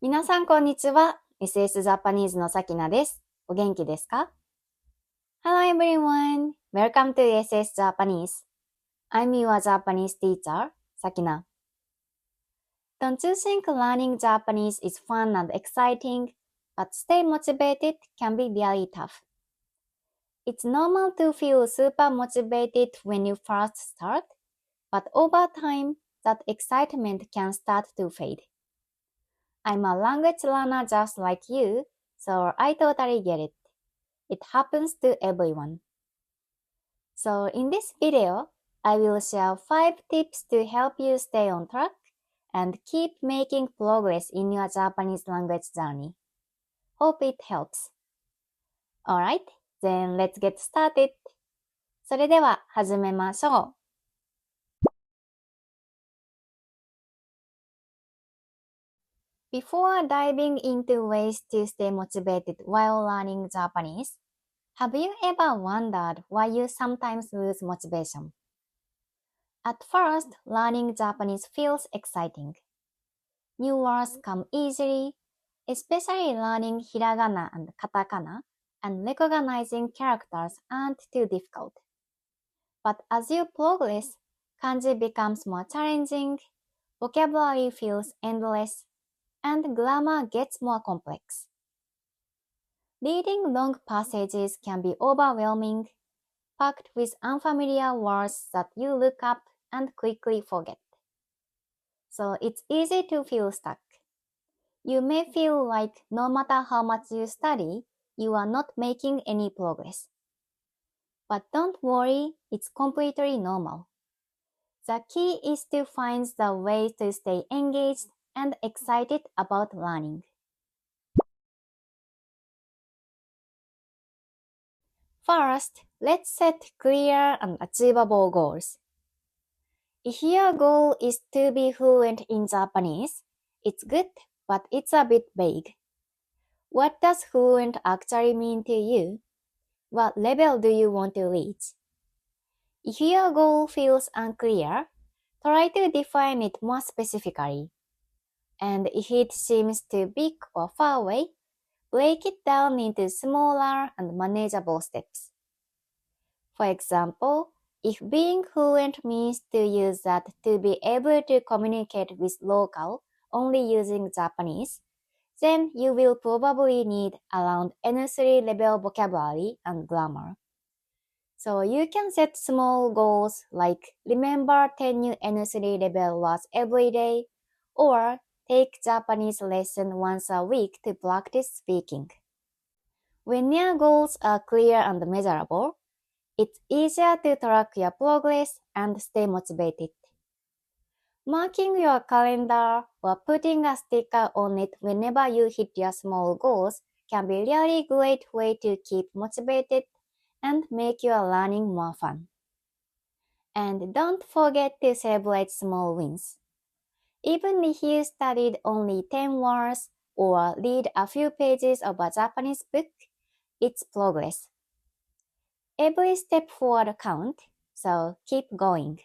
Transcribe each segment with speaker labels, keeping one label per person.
Speaker 1: 皆さんこんにちは。SS ジャパニーズのさきなです。お元気ですか？ Hello everyone. Welcome to SS Japanese. I'm your Japanese teacher, Sakina. Don't you think learning Japanese is fun and exciting, but stay motivated can be really tough? It's normal to feel super motivated when you first start, but over time, that excitement can start to fade. I'm a language learner just like you, so I totally get it. It happens to everyone. So in this video, I will share 5 tips to help you stay on track and keep making progress in your Japanese language journey. Hope it helps. Alright, then let's get started. それでは始めましょう。Before diving into ways to stay motivated while learning Japanese, have you ever wondered why you sometimes lose motivation? At first, learning Japanese feels exciting. New words come easily, especially learning hiragana and katakana, and recognizing characters aren't too difficult. But as you progress, kanji becomes more challenging, vocabulary feels endless, and grammar gets more complex. Reading long passages can be overwhelming, packed with unfamiliar words that you look up and quickly forget. So it's easy to feel stuck. You may feel like no matter how much you study, you are not making any progress. But don't worry, it's completely normal. The key is to find the way to stay engaged and excited about learning. First, let's set clear and achievable goals. If your goal is to be fluent in Japanese, it's good, but it's a bit vague. What does fluent actually mean to you? What level do you want to reach? If your goal feels unclear, try to define it more specifically. And if it seems too big or far away, break it down into smaller and manageable steps. For example, if being fluent means to use that to be able to communicate with local only using Japanese, then you will probably need around N3 level vocabulary and grammar. So you can set small goals like remember 10 new N3 level words every day or take Japanese lesson once a week to practice speaking. When your goals are clear and measurable, it's easier to track your progress and stay motivated. Marking your calendar or putting a sticker on it whenever you hit your small goals can be a really great way to keep motivated and make your learning more fun. And don't forget to celebrate small wins. Even if you studied only 10 words or read a few pages of a Japanese book, it's progress. Every step forward counts, so keep going.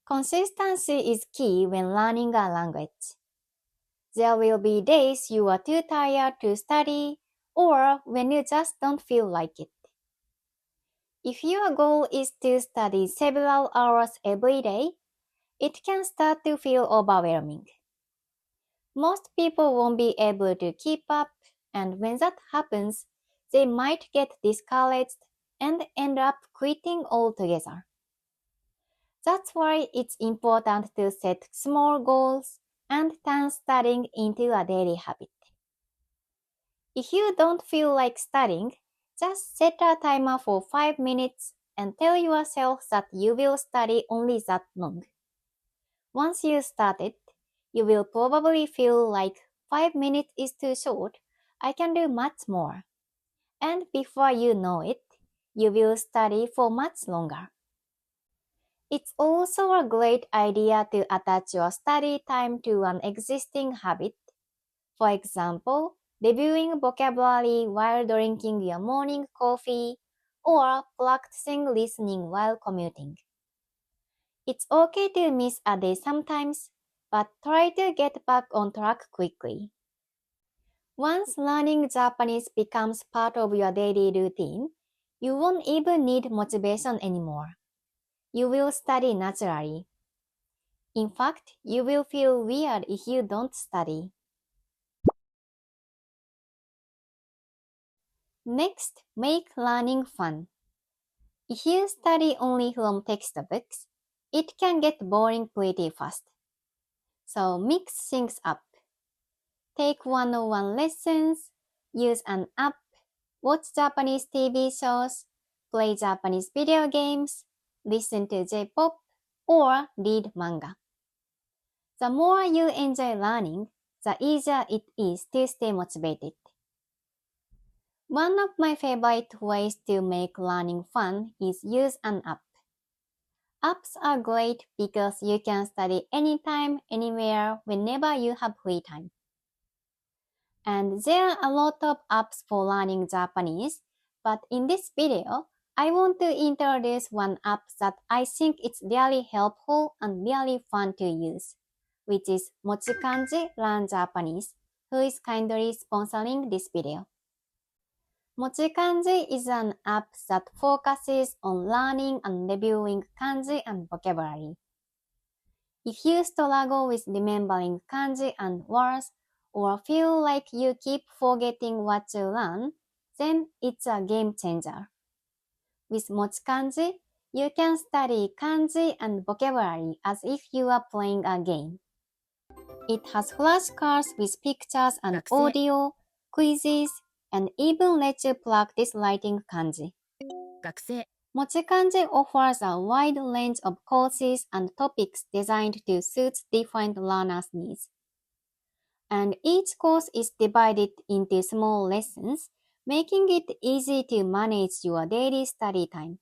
Speaker 1: Consistency is key when learning a language. There will be days you are too tired to study or when you just don't feel like it. If your goal is to study several hours every day, it can start to feel overwhelming. Most people won't be able to keep up, and when that happens, they might get discouraged and end up quitting altogether. That's why it's important to set small goals and turn studying into a daily habit. If you don't feel like studying, just set a timer for 5 minutes and tell yourself that you will study only that long. Once you start it, you will probably feel like 5 minutes is too short, I can do much more. And before you know it, you will study for much longer. It's also a great idea to attach your study time to an existing habit. For example, reviewing vocabulary while drinking your morning coffee or practicing listening while commuting. It's okay to miss a day sometimes, but try to get back on track quickly. Once learning Japanese becomes part of your daily routine, you won't even need motivation anymore. You will study naturally. In fact, you will feel weird if you don't study. Next, make learning fun. If you study only from textbooks, it can get boring pretty fast. So mix things up. Take one-on-one lessons, use an app, watch Japanese TV shows, play Japanese video games, listen to J-pop, or read manga. The more you enjoy learning, the easier it is to stay motivated. One of my favorite ways to make learning fun is use an app. Apps are great because you can study anytime, anywhere, whenever you have free time. And there are a lot of apps for learning Japanese, but in this video, I want to introduce one app that I think it's really helpful and really fun to use, which is MochiKanji Learn Japanese, who is kindly sponsoring this video. MochiKanji is an app that focuses on learning and reviewing kanji and vocabulary. If you struggle with remembering kanji and words, or feel like you keep forgetting what you learn, then it's a game changer. With MochiKanji, you can study kanji and vocabulary as if you are playing a game. It has flashcards with pictures and audio, quizzes, and even lets you practice writing kanji. MochiKanji offers a wide range of courses and topics designed to suit different learners' needs. And each course is divided into small lessons, making it easy to manage your daily study time.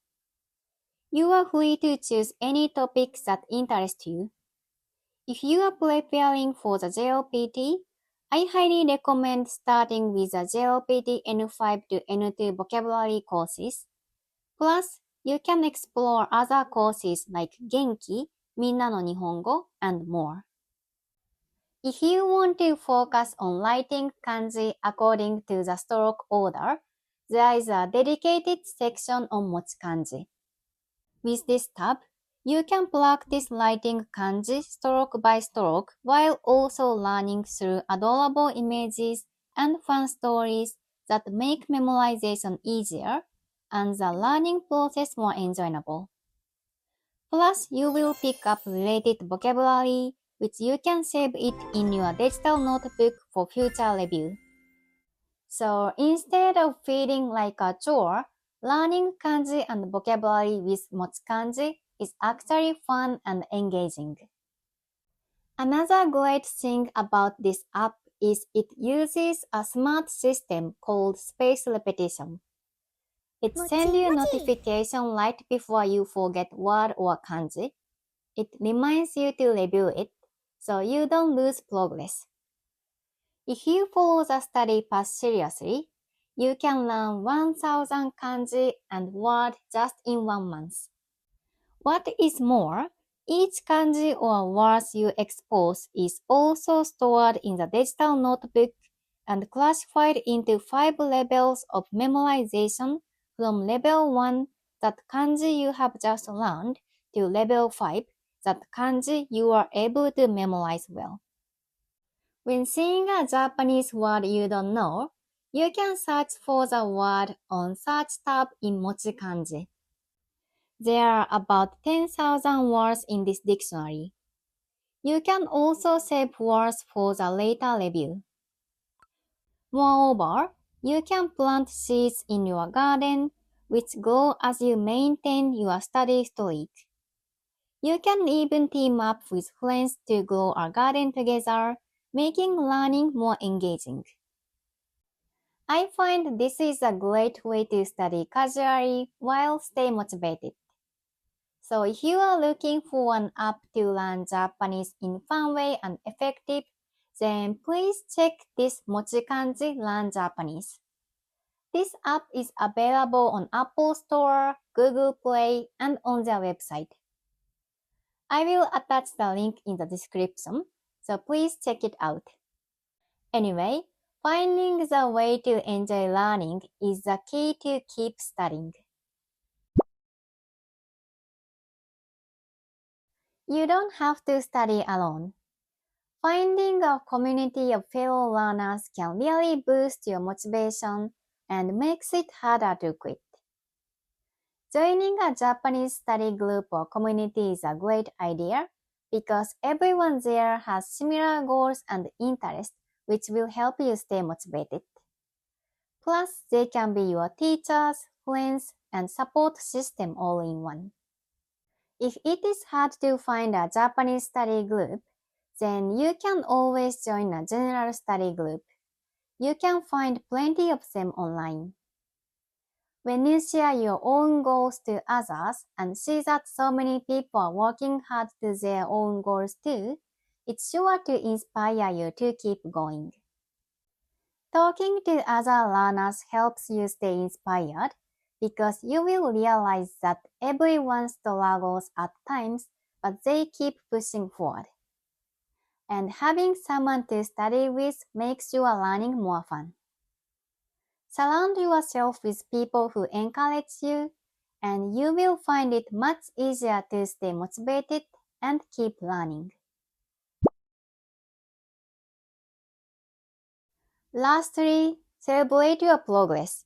Speaker 1: You are free to choose any topics that interest you. If you are preparing for the JLPT, I highly recommend starting with the JLPT N5 to N2 vocabulary courses. Plus, you can explore other courses like Genki, Minna no Nihongo, and more. If you want to focus on writing kanji according to the stroke order, there is a dedicated section on MochiKanji. With this tab, you can practice writing kanji stroke by stroke while also learning through adorable images and fun stories that make memorization easier and the learning process more enjoyable. Plus, you will pick up related vocabulary, which you can save it in your digital notebook for future review. So instead of feeling like a chore, learning kanji and vocabulary with MochiKanji is actually fun and engaging. Another great thing about this app is it uses a smart system called spaced repetition. It sends you a notification right before you forget word or kanji. It reminds you to review it, so you don't lose progress. If you follow the study path seriously, you can learn 1000 kanji and words just in 1 month. What is more, each kanji or words you expose is also stored in the digital notebook and classified into 5 levels of memorization from level 1, that kanji you have just learned, to level 5, that kanji you are able to memorize well. When seeing a Japanese word you don't know, you can search for the word on Search tab in MochiKanji. There are about 10,000 words in this dictionary. You can also save words for the later review. Moreover, you can plant seeds in your garden, which grow as you maintain your study streak. You can even team up with friends to grow a garden together, making learning more engaging. I find this is a great way to study casually while stay motivated. So if you are looking for an app to learn Japanese in fun way and effective, then please check this MochiKanji Learn Japanese. This app is available on Apple Store, Google Play, and on their website. I will attach the link in the description, so please check it out. Anyway, finding the way to enjoy learning is the key to keep studying. You don't have to study alone. Finding a community of fellow learners can really boost your motivation and makes it harder to quit. Joining a Japanese study group or community is a great idea because everyone there has similar goals and interests which will help you stay motivated. Plus, they can be your teachers, friends, and support system all in one. If it is hard to find a Japanese study group, then you can always join a general study group. You can find plenty of them online. When you share your own goals to others and see that so many people are working hard to their own goals too, it's sure to inspire you to keep going. Talking to other learners helps you stay inspired because you will realize that everyone struggles at times, but they keep pushing forward. And having someone to study with makes your learning more fun. Surround yourself with people who encourage you, and you will find it much easier to stay motivated and keep learning. Lastly, celebrate your progress.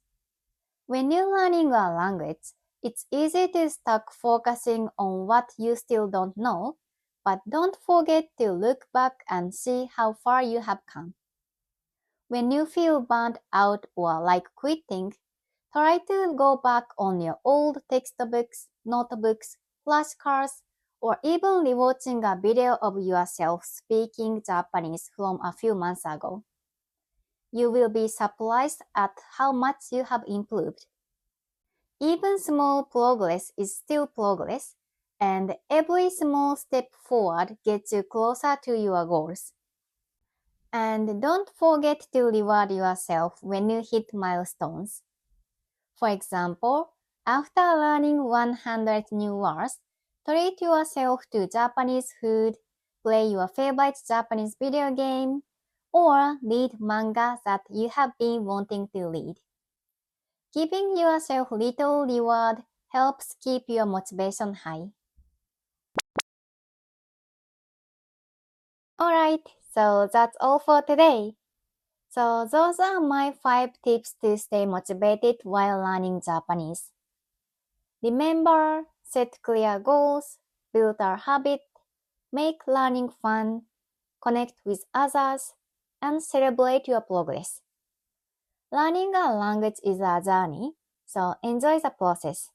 Speaker 1: When you're learning a language, it's easy to start focusing on what you still don't know, but don't forget to look back and see how far you have come. When you feel burnt out or like quitting, try to go back on your old textbooks, notebooks, flashcards, or even rewatching a video of yourself speaking Japanese from a few months ago. You will be surprised at how much you have improved. Even small progress is still progress, and every small step forward gets you closer to your goals. And don't forget to reward yourself when you hit milestones. For example, after learning 100 new words, treat yourself to Japanese food, play your favorite Japanese video game, or read manga that you have been wanting to read. Giving yourself little reward helps keep your motivation high. Alright, so that's all for today. So those are my 5 tips to stay motivated while learning Japanese. Remember, set clear goals, build a habit, make learning fun, connect with others, and celebrate your progress. Learning a language is a journey, so enjoy the process.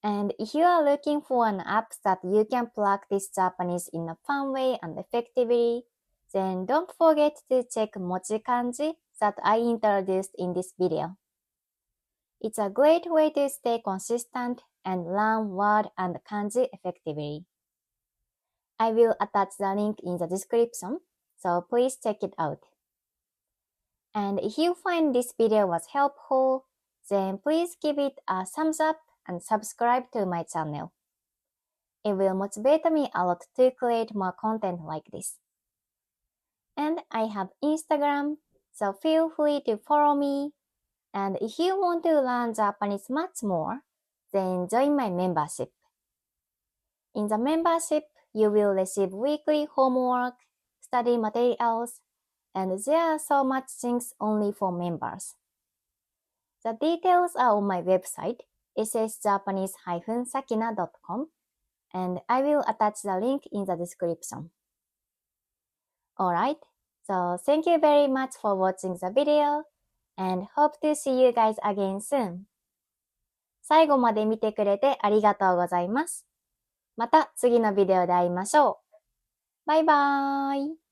Speaker 1: And if you are looking for an app that you can practice Japanese in a fun way and effectively, then don't forget to check MochiKanji that I introduced in this video. It's a great way to stay consistent and learn word and kanji effectively. I will attach the link in the description, so please check it out. And if you find this video was helpful, then please give it a thumbs up and subscribe to my channel. It will motivate me a lot to create more content like this. And I have Instagram, so feel free to follow me. And if you want to learn Japanese much more, then join my membership. In the membership, you will receive weekly homework, study materials, and there are so much things only for members. The details are on my website, ssjapanese-sakina.com, and I will attach the link in the description. Alright, so thank you very much for watching the video, and hope to see you guys again soon. 最後まで見てくれてありがとうございます。また次のビデオで会いましょう。バイバーイ。